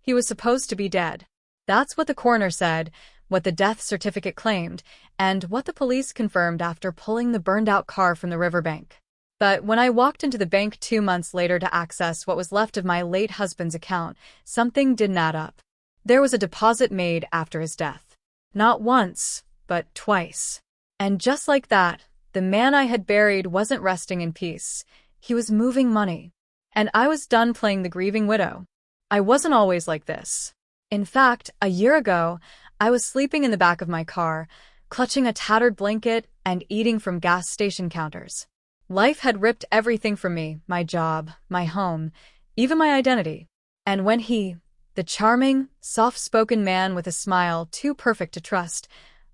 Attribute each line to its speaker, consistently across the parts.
Speaker 1: He was supposed to be dead. That's what the coroner said, what the death certificate claimed, and what the police confirmed after pulling the burned-out car from the riverbank. But when I walked into the bank 2 months later to access what was left of my late husband's account, something didn't add up. There was a deposit made after his death. Not once, but twice. And just like that, the man I had buried wasn't resting in peace. He was moving money. And I was done playing the grieving widow. I wasn't always like this. In fact, a year ago, I was sleeping in the back of my car, clutching a tattered blanket and eating from gas station counters. Life had ripped everything from me, my job, my home, even my identity. And when he, the charming, soft-spoken man with a smile too perfect to trust,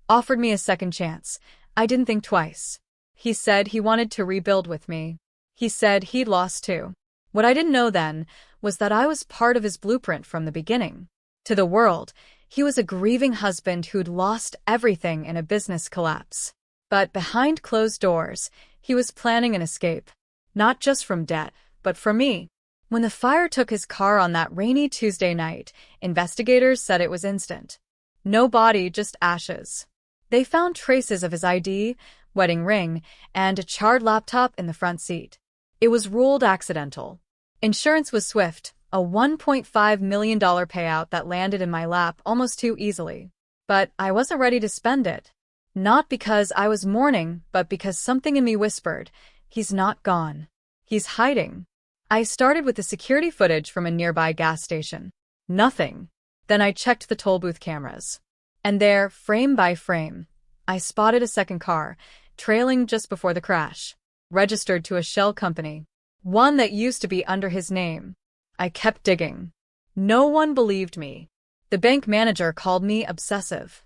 Speaker 1: offered me a second chance, I didn't think twice. He said he wanted to rebuild with me. He said he'd lost too. What I didn't know then was that I was part of his blueprint from the beginning. To the world, he was a grieving husband who'd lost everything in a business collapse. But behind closed doors, he was planning an escape. Not just from debt, but from me. When the fire took his car on that rainy Tuesday night, investigators said it was instant. No body, just ashes. They found traces of his ID, wedding ring, and a charred laptop in the front seat. It was ruled accidental. Insurance was swift, a $1.5 million payout that landed in my lap almost too easily. But I wasn't ready to spend it. Not because I was mourning, but because something in me whispered, he's not gone. He's hiding. I started with the security footage from a nearby gas station. Nothing. Then I checked the toll booth cameras. And there, frame by frame, I spotted a second car, trailing just before the crash. Registered to a shell company. One that used to be under his name. I kept digging. No one believed me. The bank manager called me obsessive.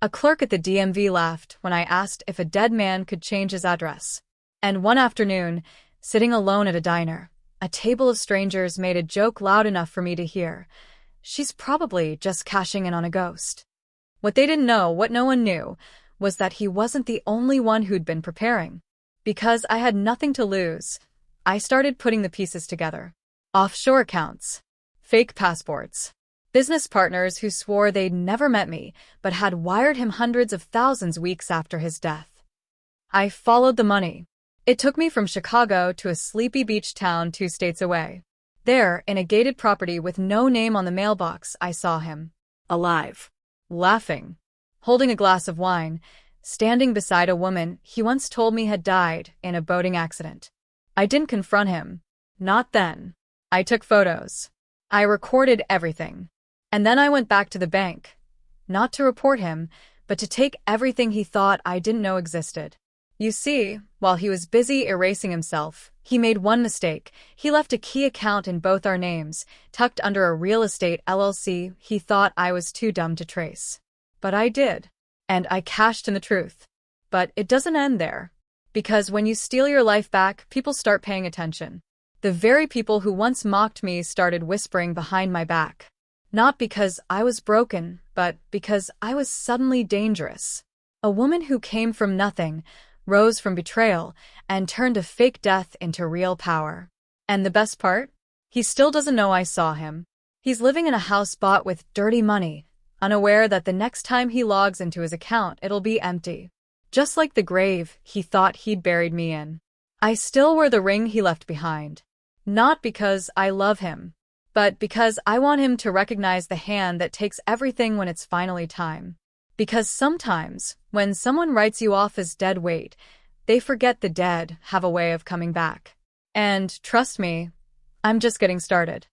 Speaker 1: A clerk at the DMV laughed when I asked if a dead man could change his address. And one afternoon, sitting alone at a diner, a table of strangers made a joke loud enough for me to hear. She's probably just cashing in on a ghost. What they didn't know, what no one knew, was that he wasn't the only one who'd been preparing. Because I had nothing to lose, I started putting the pieces together. Offshore accounts, fake passports, business partners who swore they'd never met me but had wired him hundreds of thousands weeks after his death. I followed the money. It took me from Chicago to a sleepy beach town 2 states away. There, in a gated property with no name on the mailbox, I saw him. Alive. Laughing. Holding a glass of wine. Standing beside a woman he once told me had died in a boating accident. I didn't confront him. Not then. I took photos. I recorded everything. And then I went back to the bank. Not to report him, but to take everything he thought I didn't know existed. You see, while he was busy erasing himself, he made one mistake. He left a key account in both our names, tucked under a real estate LLC he thought I was too dumb to trace. But I did. And I cashed in the truth. But it doesn't end there. Because when you steal your life back, people start paying attention. The very people who once mocked me started whispering behind my back. Not because I was broken, but because I was suddenly dangerous. A woman who came from nothing, rose from betrayal, and turned a fake death into real power. And the best part? He still doesn't know I saw him. He's living in a house bought with dirty money, unaware that the next time he logs into his account it'll be empty. Just like the grave he thought he'd buried me in. I still wear the ring he left behind. Not because I love him, but because I want him to recognize the hand that takes everything when it's finally time. Because sometimes, when someone writes you off as dead weight, they forget the dead have a way of coming back. And trust me, I'm just getting started.